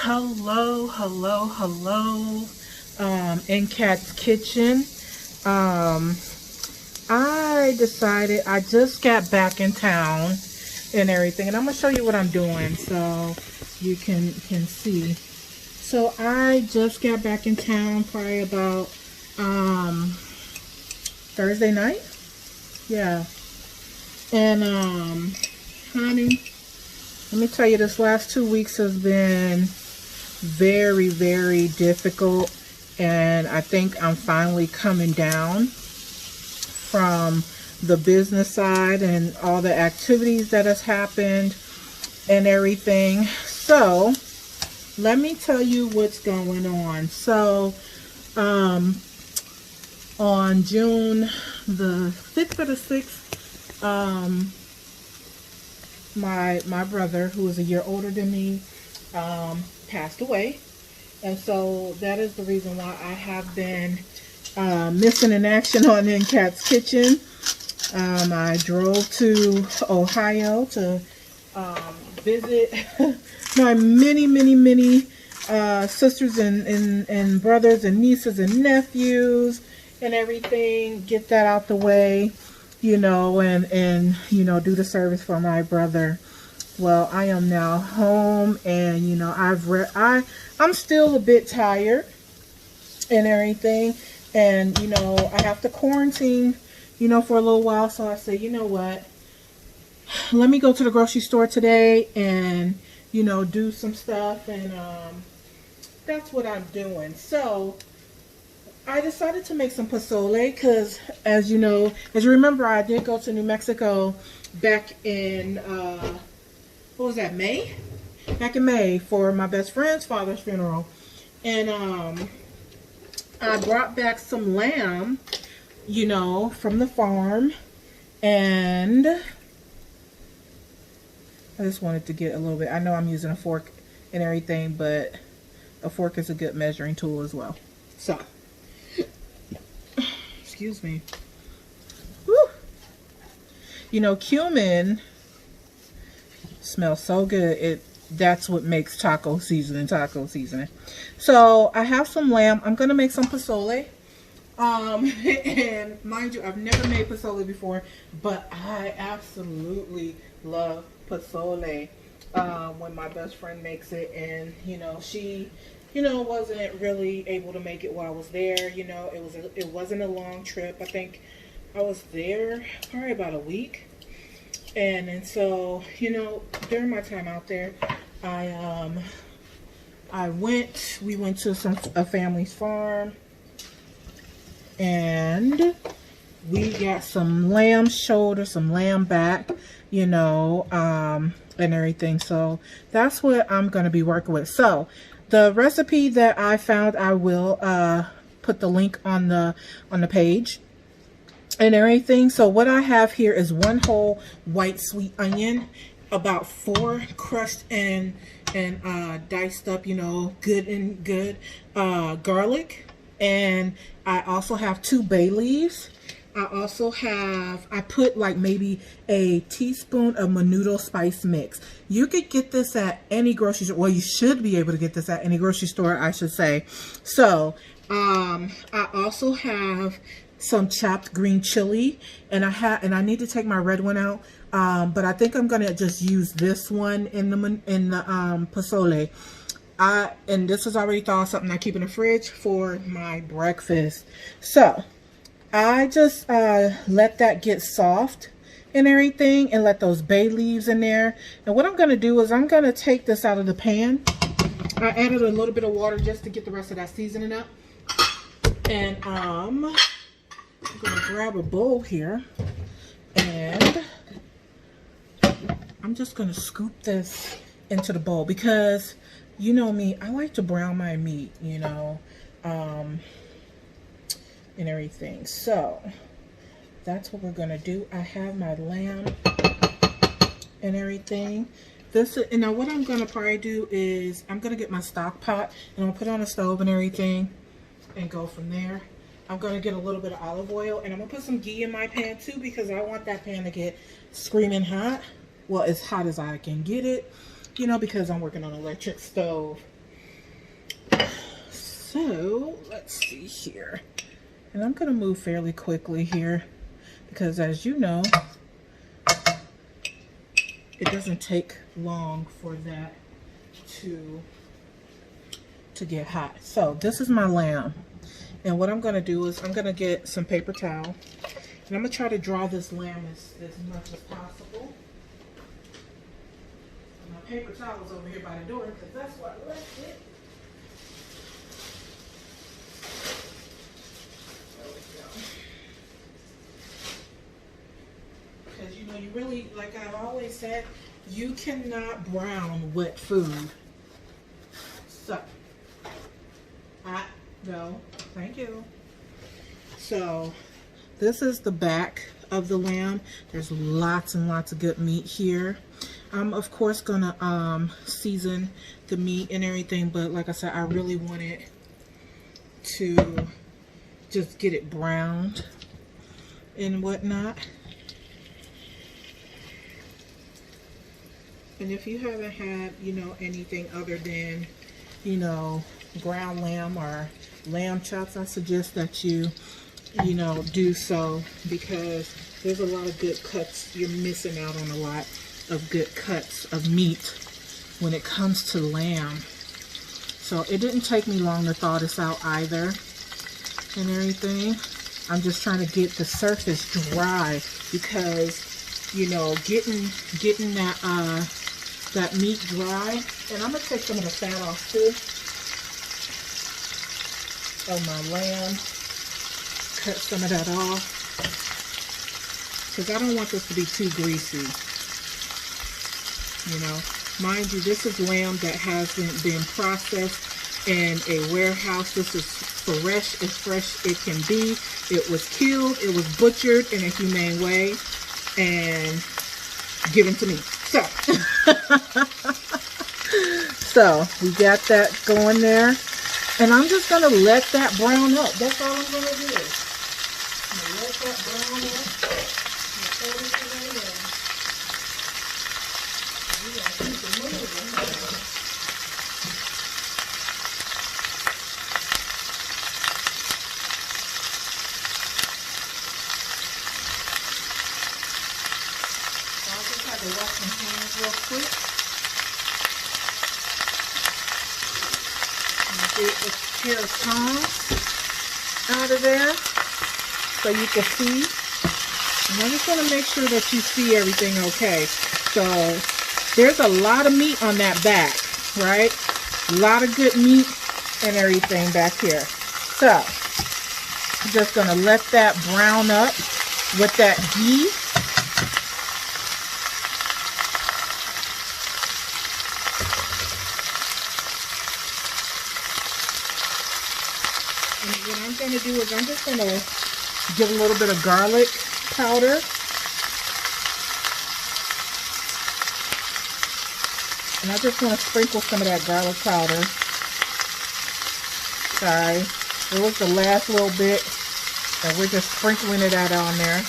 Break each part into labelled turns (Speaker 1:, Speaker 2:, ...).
Speaker 1: Hello, hello, hello. In Cat's Kitchen. Um, I decided I just got back in town and everything, and I'm gonna show you what I'm doing so you can see. So I just got back in town probably about Thursday night. Yeah. And honey, let me tell you, this last 2 weeks has been very, very difficult, and I think I'm finally coming down from the business side and all the activities that has happened and everything. So let me tell you what's going on. So on June the 5th or the 6th, my brother, who is a year older than me, passed away. And so that is the reason why I have been missing in action on In Cat's Kitchen. I drove to Ohio to visit my many sisters and brothers and nieces and nephews and everything. Get that out the way, and do the service for my brother. Well, I am now home, and I'm still a bit tired and everything, and I have to quarantine, for a little while. So I said, you know what? Let me go to the grocery store today and do some stuff, and that's what I'm doing. So I decided to make some pozole because, as you remember, I did go to New Mexico back in what was that, May? Back in May for my best friend's father's funeral. And I brought back some lamb, from the farm. And I just wanted to get a little bit. I know I'm using a fork and everything, but a fork is a good measuring tool as well. So, excuse me. Woo. Cumin smells so good. That's what makes taco seasoning. So I have some lamb. I'm gonna make some pozole. And mind you, I've never made pozole before, but I absolutely love pozole when my best friend makes it. And she wasn't really able to make it while I was there. It wasn't a long trip. I think I was there probably about a week. And so, during my time out there, we went to a family's farm, and we got some lamb shoulder, some lamb back, and everything. So that's what I'm going to be working with. So the recipe that I found, I will put the link on the page and everything. So what I have here is 1 whole white sweet onion, about 4 crushed and diced up, good garlic, and I also have 2 bay leaves. I put like maybe a teaspoon of menudo spice mix. You could get this at any grocery store. Well, you should be able to get this at any grocery store, I should say. So I also have some chopped green chili, and I need to take my red one out, but I think I'm gonna just use this one in the pozole. And this is already thawed, something I keep in the fridge for my breakfast. So I just let that get soft and everything, and let those bay leaves in there. And what I'm gonna do is I'm gonna take this out of the pan. I added a little bit of water just to get the rest of that seasoning up, and I'm gonna grab a bowl here, and I'm just gonna scoop this into the bowl because you know me, I like to brown my meat, and everything. So that's what we're gonna do. I have my lamb and everything. And now what I'm gonna probably do is I'm gonna get my stock pot, and I'm gonna put it on the stove and everything and go from there. I'm going to get a little bit of olive oil, and I'm going to put some ghee in my pan too, because I want that pan to get screaming hot. Well, as hot as I can get it, because I'm working on an electric stove. So let's see here. And I'm going to move fairly quickly here because, as you know, it doesn't take long for that to get hot. So this is my lamb. And what I'm going to do is I'm going to get some paper towel. And I'm going to try to dry this lamb as much as possible. And my paper towel is over here by the door because that's where I left it. Because, you know, you really, like I've always said, you cannot brown wet food. So, no, thank you. So, this is the back of the lamb. There's lots and lots of good meat here. I'm, of course, going to season the meat and everything, but like I said, I really wanted to just get it browned and whatnot. And if you haven't had, you know, anything other than, you know, ground lamb or lamb chops, I suggest that you know, do so, because there's a lot of good cuts. You're missing out on a lot of good cuts of meat when it comes to lamb. So it didn't take me long to thaw this out either and everything. I'm just trying to get the surface dry because, you know, getting that meat dry. And I'm gonna take some of the fat off too of my lamb. Cut some of that off because I don't want this to be too greasy. You know, mind you, this is lamb that hasn't been processed in a warehouse. This is fresh as fresh it can be. It was killed, it was butchered in a humane way and given to me. So so we got that going there, and I'm just gonna let that brown up. That's all I'm gonna do. I'm gonna let that brown up. I'll just have to wash my hands real quick. Get a pair of tongs out of there so you can see. And I just want to make sure that you see everything okay. So there's a lot of meat on that back, right? A lot of good meat and everything back here. So I'm just going to let that brown up with that ghee. And what I'm going to do is I'm just going to give a little bit of garlic powder. And I just want to sprinkle some of that garlic powder. Sorry, it was the last little bit. And we're just sprinkling it out on there.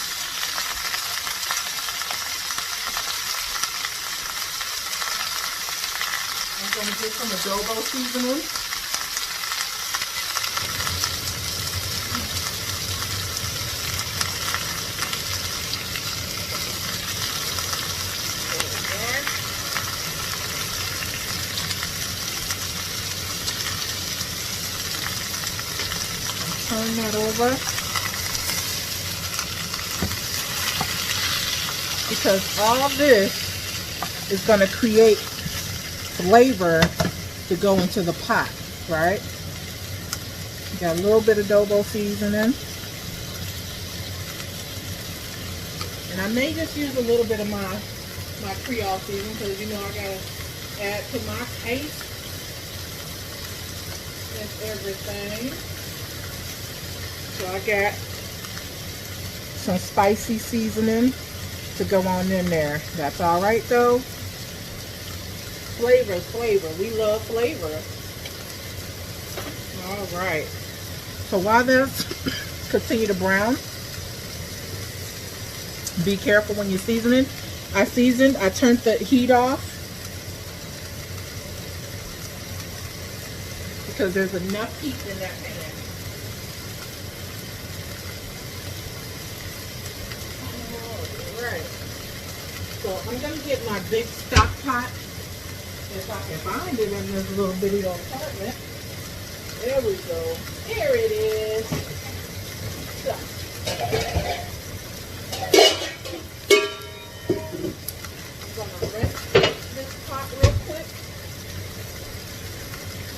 Speaker 1: I'm going to get some adobo seasoning. Turn that over, because all this is going to create flavor to go into the pot, right? Got a little bit of adobo seasoning, and I may just use a little bit of my Creole seasoning because, you know, I gotta add to my taste and everything. So I got some spicy seasoning to go on in there. That's all right though. Flavor, flavor. We love flavor. All right. So while this continue to brown, be careful when you're seasoning. I turned the heat off because there's enough heat in that pan. Alright. So I'm going to get my big stock pot, if I can find it in this little video apartment. There we go. There it is. So. I'm going to rinse this pot real quick.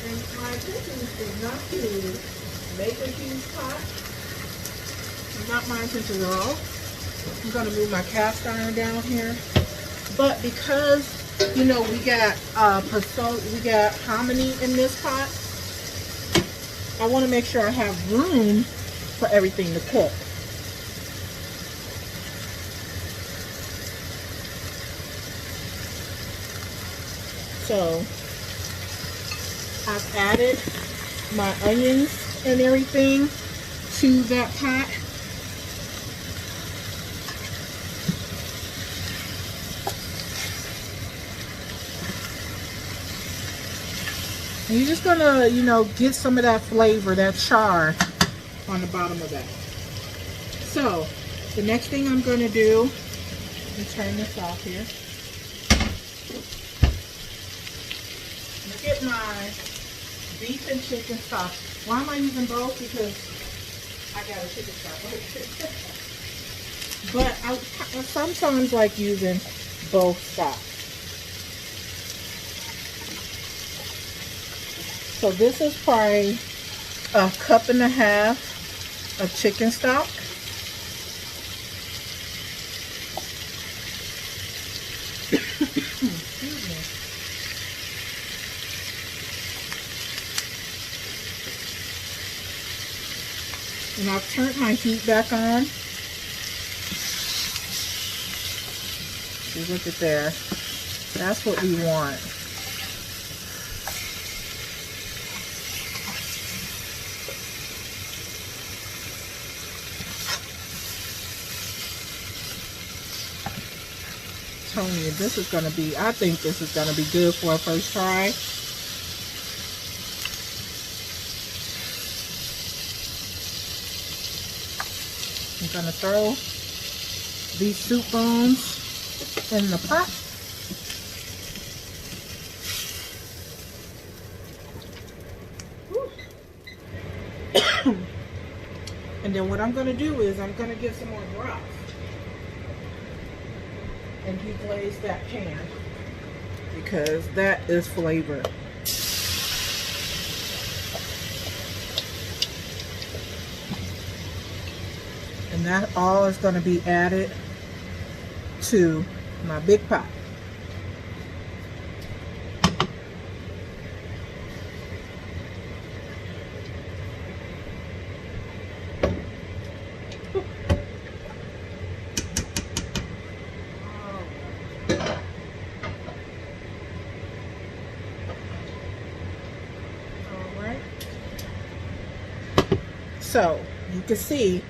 Speaker 1: And my intention is not to make a huge pot. Not my intention at all. I'm going to move my cast iron down here. But because, you know, we got hominy in this pot, I want to make sure I have room for everything to cook. So I've added my onions and everything to that pot. And you're just gonna, you know, get some of that flavor, that char on the bottom of that. So the next thing I'm gonna do, let me turn this off here. Get my beef and chicken stock. Why am I using both? Because I got a chicken stock right here. But I sometimes like using both stocks. So this is probably 1.5 cups of chicken stock. Excuse me. And I've turned my heat back on. See, look at there. That's what we want. I'm telling you, this is going to be, I think this is going to be good for a first try. I'm going to throw these soup bones in the pot. And then what I'm going to do is I'm going to get some more broth and deglaze that pan because that is flavor. And that all is going to be added to my big pot. So you can see,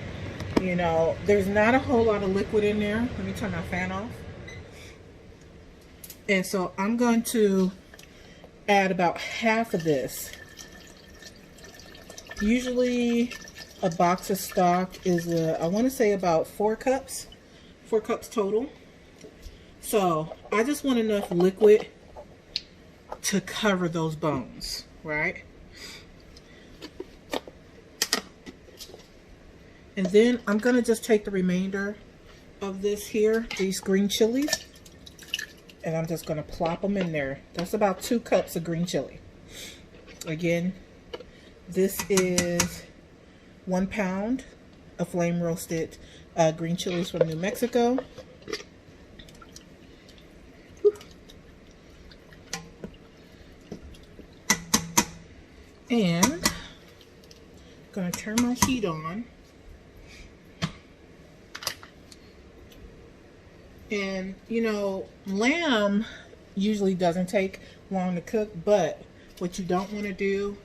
Speaker 1: you know, there's not a whole lot of liquid in there. Let me turn my fan off. And so I'm going to add about half of this. Usually a box of stock is, I want to say about 4 cups. 4 cups total. So I just want enough liquid to cover those bones, right? And then I'm going to just take the remainder of this here, these green chilies, and I'm just going to plop them in there. That's about 2 cups of green chili. Again, this is 1 pound of flame roasted green chilies from New Mexico. And I'm going to turn my heat on. And, you know, lamb usually doesn't take long to cook, but what you don't want to do,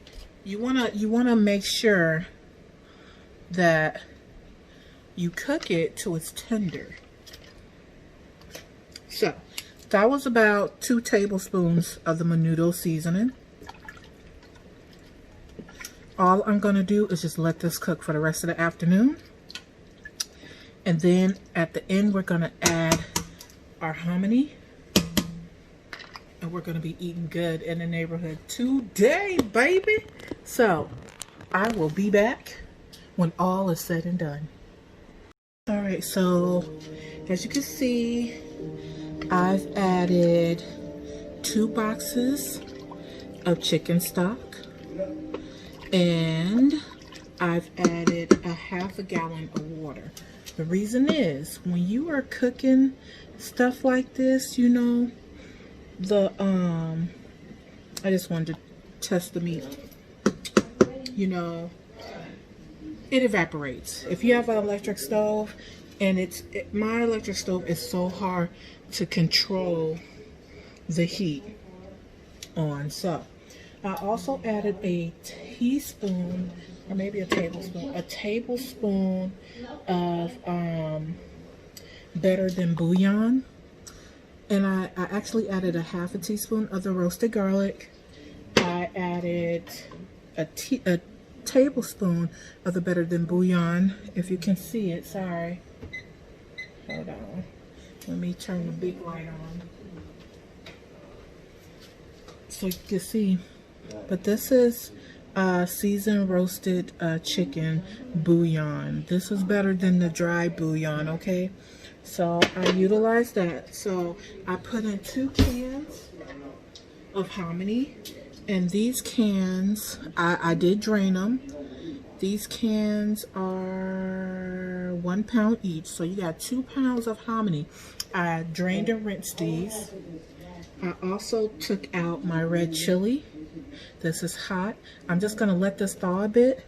Speaker 1: you want to make sure that you cook it till it's tender. So, that was about 2 tablespoons of the Menudo seasoning. all I'm going to do is just let this cook for the rest of the afternoon. And then at the end, we're going to add our hominy. And we're going to be eating good in the neighborhood today, baby. So I will be back when all is said and done. All right, so as you can see, I've added 2 boxes of chicken stock, and I've added a ½ gallon of water. The reason is, when you are cooking stuff like this, you know, I just wanted to test the meat, you know, it evaporates. If you have an electric stove, and my electric stove is so hard to control the heat on. So I also added a teaspoon, or maybe a tablespoon of Better Than Bouillon. And I actually added a ½ teaspoon of the roasted garlic. I added a tablespoon of the Better Than Bouillon. If you can see it, sorry. Hold on. Let me turn the big light on so you can see. But this is seasoned roasted chicken bouillon. This is better than the dry bouillon, okay? So I utilized that. So I put in 2 cans of hominy, and these cans, I did drain them. These cans are 1 pound each, so you got 2 pounds of hominy. I drained and rinsed these. I also took out my red chili. This is hot. I'm just gonna let this thaw a bit.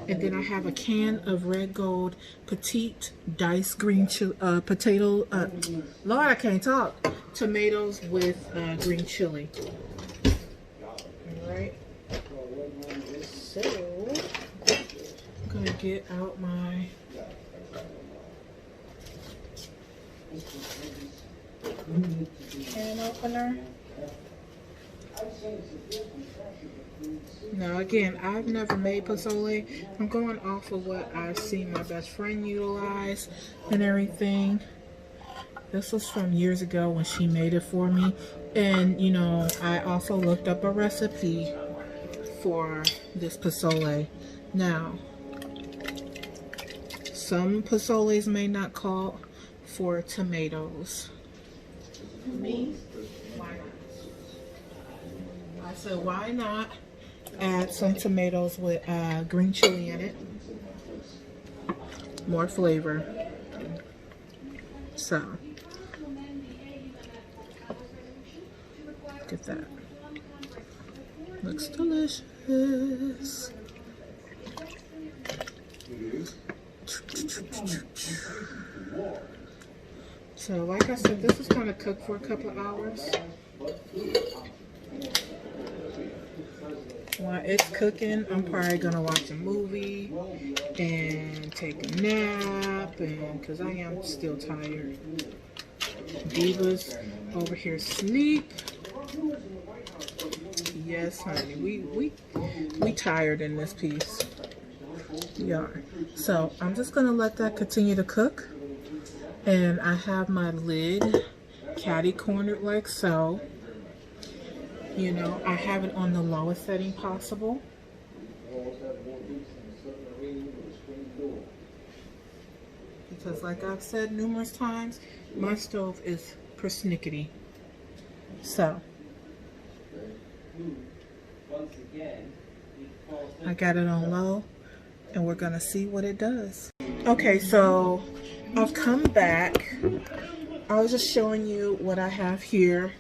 Speaker 1: And then I have a can of Red Gold Petite diced green chili, Lord, I can't talk. Tomatoes with green chili. All right. So I'm gonna get out my can opener. Now again, I've never made pozole. I'm going off of what I've seen my best friend utilize and everything. This was from years ago when she made it for me. And you know, I also looked up a recipe for this pozole. Now, some pozoles may not call for tomatoes. Me, why not? I said, why not add some tomatoes with green chili in it? More flavor. So, look at that. Looks delicious. So, like I said, this is going to cook for a couple of hours. While it's cooking, I'm probably gonna watch a movie and take a nap, and because I am still tired. Diva's over here asleep. Yes, honey, we tired in this piece. We are. So I'm just gonna let that continue to cook, and I have my lid catty cornered like so. You know, I have it on the lowest setting possible. Because like I've said numerous times, my stove is persnickety. So, I got it on low, and we're gonna see what it does. Okay, so I've come back. I was just showing you what I have here.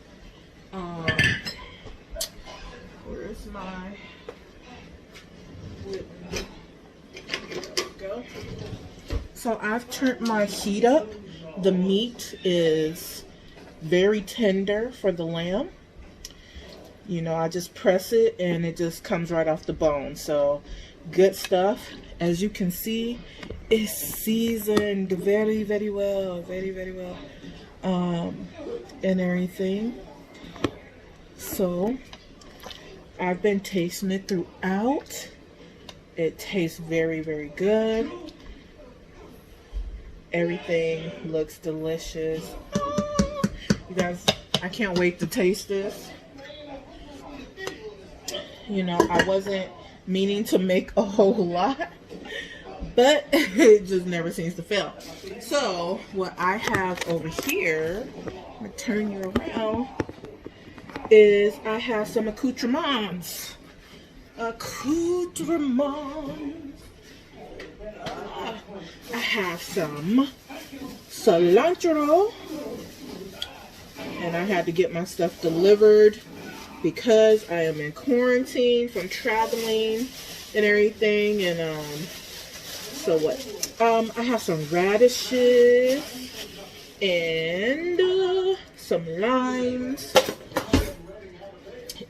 Speaker 1: Where's my go? So I've turned my heat up. The meat is very tender for the lamb. You know, I just press it and it just comes right off the bone. So good stuff. As you can see, it's seasoned very, very well. Very, very well. And everything. So I've been tasting it throughout, It tastes very, very good. Everything looks delicious. You guys, I can't wait to taste this. You know, I wasn't meaning to make a whole lot, but it just never seems to fail. So what I have over here, I'm gonna turn you around, is I have some accoutrements. Accoutrements. I have some cilantro, and I had to get my stuff delivered because I am in quarantine from traveling and everything. And so what? I have some radishes and some limes,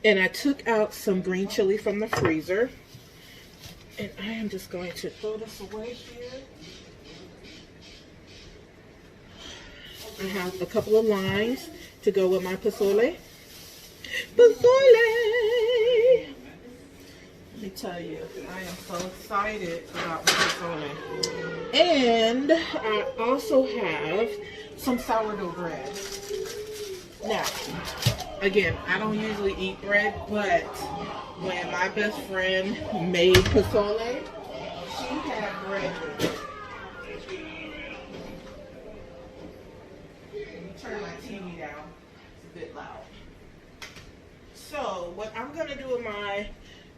Speaker 1: and I took out some green chili from the freezer, and I am just going to throw this away here. I have a couple of limes to go with my pozole. Pozole! Let me tell you, I am so excited about my pozole. And I also have some sourdough bread. Now, again, I don't usually eat bread, but when my best friend made pozole, she had bread with it. Let me turn my TV down. It's a bit loud. So what I'm gonna do with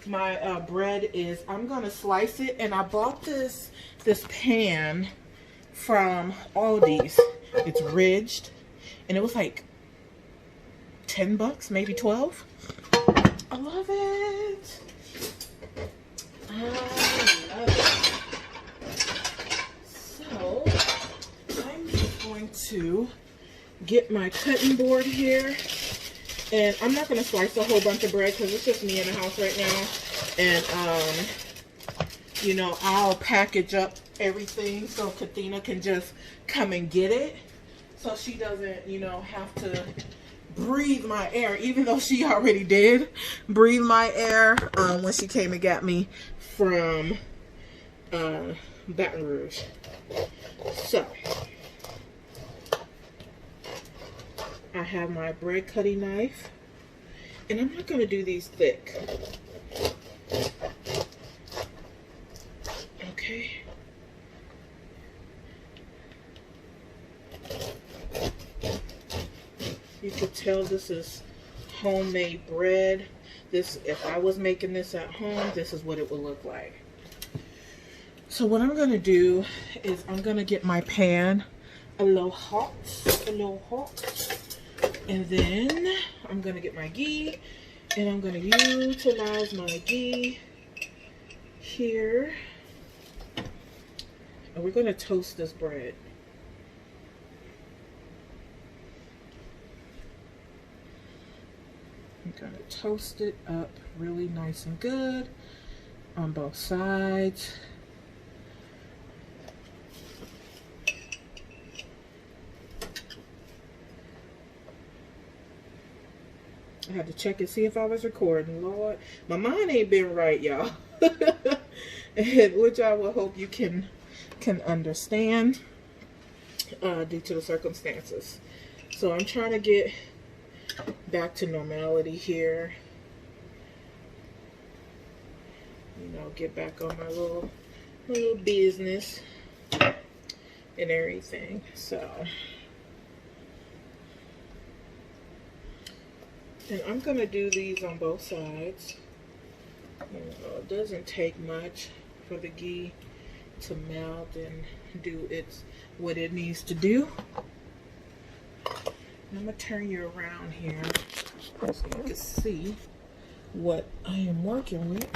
Speaker 1: my bread is I'm gonna slice it, and I bought this pan from Aldi's. It's ridged, and it was like 10 bucks, maybe 12. I love it. I love it. So I'm just going to get my cutting board here. And I'm not going to slice a whole bunch of bread because it's just me in the house right now. And, you know, I'll package up everything so Kathina can just come and get it. So she doesn't, you know, have to breathe my air, even though she already did breathe my air when she came and got me from Baton Rouge. So I have my bread cutting knife, and I'm not going to do these thick. Okay. You could tell this is homemade bread. This, if I was making this at home, this is what it would look like. So what I'm going to do is I'm going to get my pan a little hot. And then I'm going to get my ghee, and I'm going to utilize my ghee here. And we're going to toast this bread. I'm going to toast it up really nice and good on both sides. I had to check and see if I was recording. Lord, my mind ain't been right, y'all. Which I will hope you can understand due to the circumstances. So I'm trying to get back to normality here. You know, get back on my little business and everything. So, and I'm gonna do these on both sides. You know, it doesn't take much for the ghee to melt and do what it needs to do. And I'm gonna turn you around here so you can see what I am working with.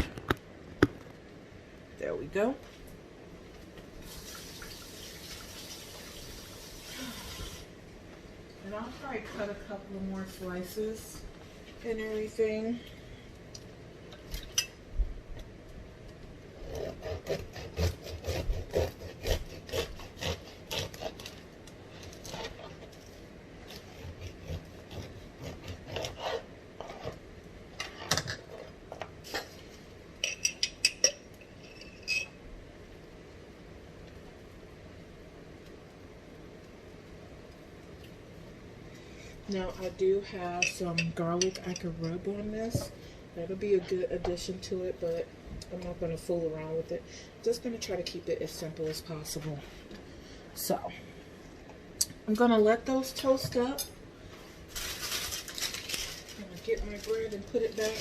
Speaker 1: There we go. And I'll probably cut a couple of more slices and everything. Now I do have some garlic I could rub on this. That'll be a good addition to it, but I'm not going to fool around with it. Just going to try to keep it as simple as possible. So I'm going to let those toast up. I'm going to get my bread and put it back.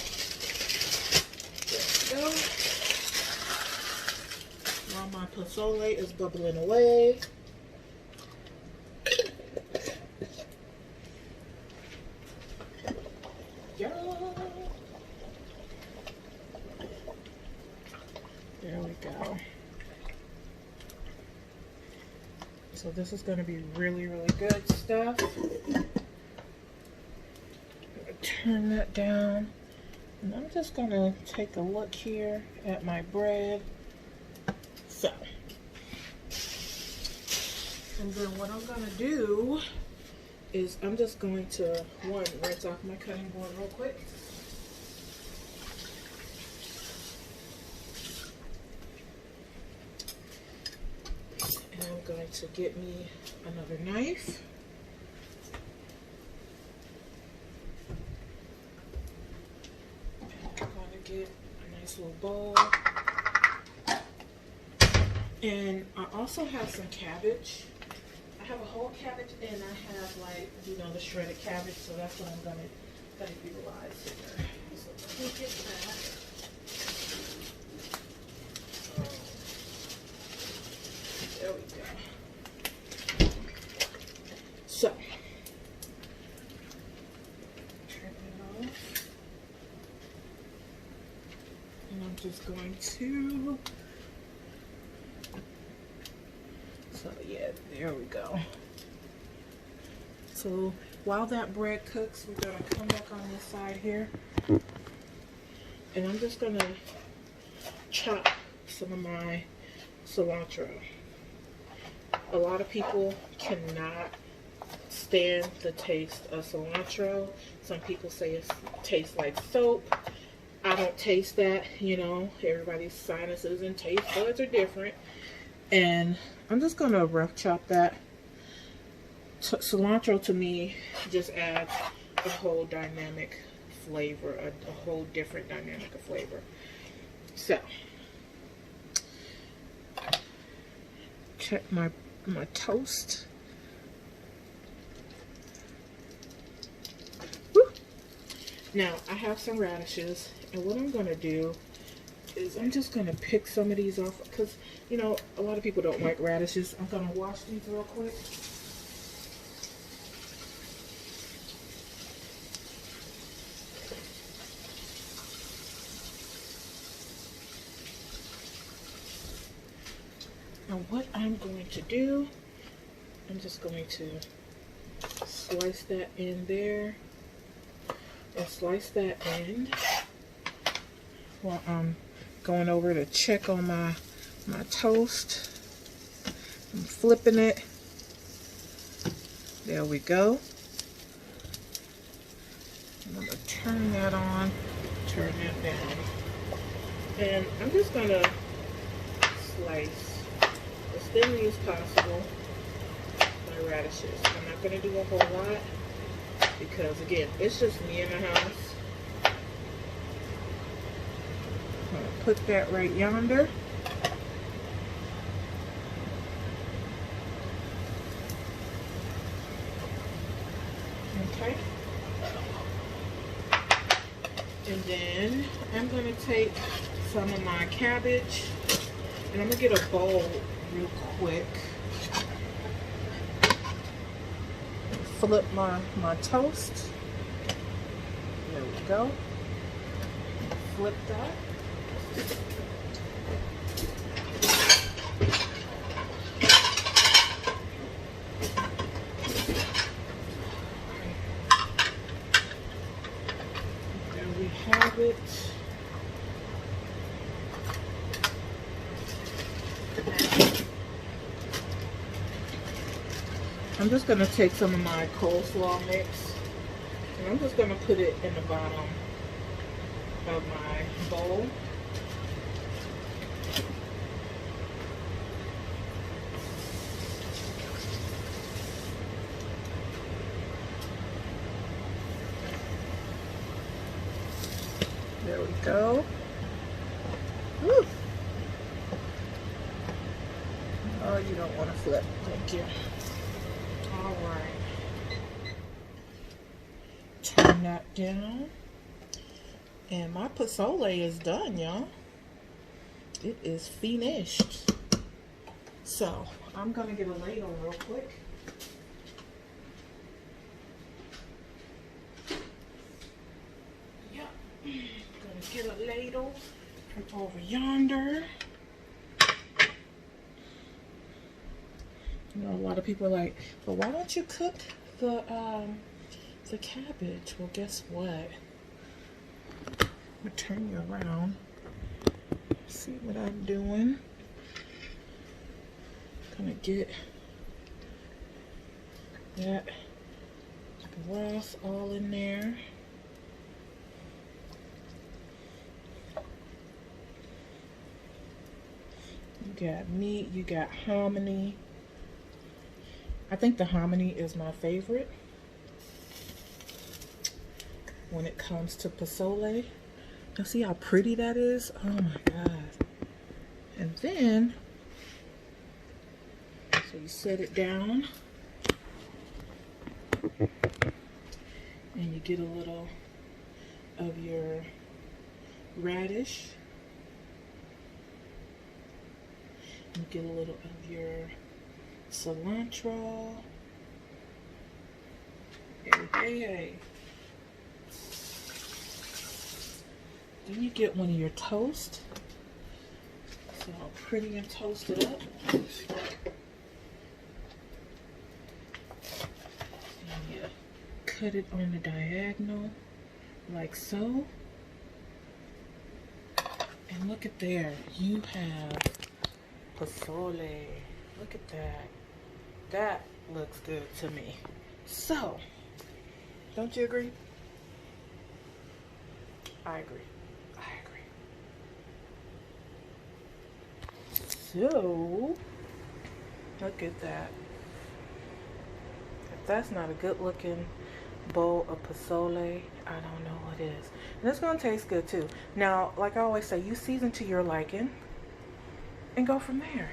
Speaker 1: There we go. While my pozole is bubbling away. There we go. So this is going to be really, really good stuff. Turn that down. And I'm just going to take a look here at my bread. So. And then what I'm going to do is I'm just going to, rinse off my cutting board real quick. And I'm going to get me another knife. I'm going to get a nice little bowl. And I also have some cabbage. I have a whole cabbage and I have, like, you know, the shredded cabbage, so that's what I'm gonna utilize here. So let me get that. There we go. So turn it off. And I'm just going to, so yeah, there we go. So while that bread cooks, we're gonna come back on this side here. And I'm just gonna chop some of my cilantro. A lot of people cannot stand the taste of cilantro. Some people say it tastes like soap. I don't taste that, you know. Everybody's sinuses and taste buds are different. And I'm just going to rough chop that. Cilantro to me just adds a whole dynamic flavor, a whole different dynamic of flavor. So, check my toast. Woo. Now, I have some radishes, and what I'm going to do is I'm just going to pick some of these off, because, you know, a lot of people don't like radishes. I'm going to wash these real quick. Now what I'm going to do, I'm just going to slice that in there and slice that in while I'm going over to check on my toast. I'm flipping it. There we go. I'm going to turn that on, turn that down. And I'm just going to slice as thinly as possible my radishes. I'm not going to do a whole lot because, again, it's just me in the house. I'm going to put that right yonder. Okay. And then I'm going to take some of my cabbage and I'm going to get a bowl real quick. Flip my toast. There we go. Flip that. There we have it. I'm just going to take some of my coleslaw mix and I'm just going to put it in the bottom of my bowl. There we go. Woo. Oh, you don't want to flip. Thank you. All right. Turn that down. And my pozole is done, y'all. It is finished. So, I'm going to get a ladle real quick. Yep. Going to get a ladle from over yonder. You know, a lot of people are like, but why don't you cook the cabbage? Well, guess what? I'm gonna turn you around. See what I'm doing. Gonna get that broth all in there. You got meat, you got hominy. I think the hominy is my favorite when it comes to pozole. You see how pretty that is? Oh my God. And then, so you set it down and you get a little of your radish. You get a little of your cilantro. Hey. Then you get one of your toast. See how pretty and toasted up. And you cut it on the diagonal like so. And look at there. You have pozole. Look at that. That looks good to me. So, don't you agree? I agree. So, look at that. If that's not a good looking bowl of pozole, I don't know what is. And it's going to taste good too. Now, like I always say, you season to your liking and go from there.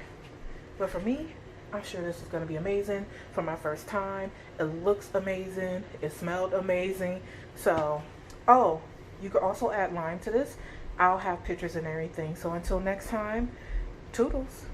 Speaker 1: But for me, I'm sure this is going to be amazing for my first time. It looks amazing. It smelled amazing. So, oh, you could also add lime to this. I'll have pictures and everything. So until next time, toodles.